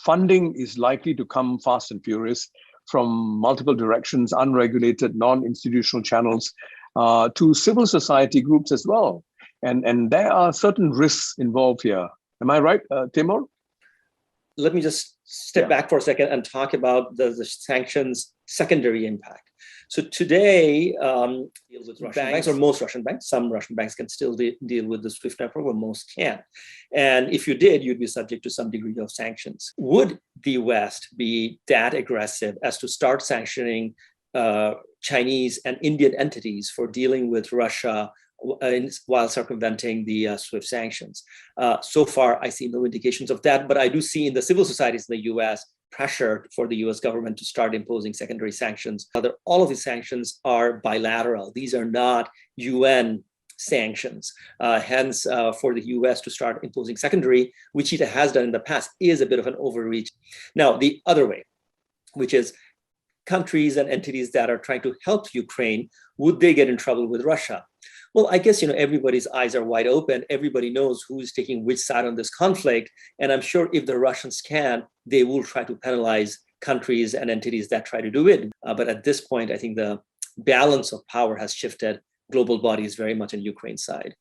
funding is likely to come fast and furious from multiple directions, unregulated, non-institutional channels, to civil society groups as well. And there are certain risks involved here. Am I right, Taimur? Let me just step back for a second and talk about the sanctions' secondary impact. So today, deal with Russian banks, or most Russian banks. Some Russian banks can still deal with the SWIFT network, but most can't. And if you did, you'd be subject to some degree of sanctions. Would the West be that aggressive as to start sanctioning Chinese and Indian entities for dealing with Russia while circumventing the SWIFT sanctions? So far, I see no indications of that, but I do see in the civil societies in the US pressure for the US government to start imposing secondary sanctions. All of these sanctions are bilateral. These are not UN sanctions. Hence, for the US to start imposing secondary, which it has done in the past, is a bit of an overreach. Now, the other way, which is countries and entities that are trying to help Ukraine, would they get in trouble with Russia? Well, I guess, everybody's eyes are wide open. Everybody knows who's taking which side on this conflict. And I'm sure if the Russians can, they will try to penalize countries and entities that try to do it. But at this point, I think the balance of power has shifted. Global body is very much on Ukraine's side.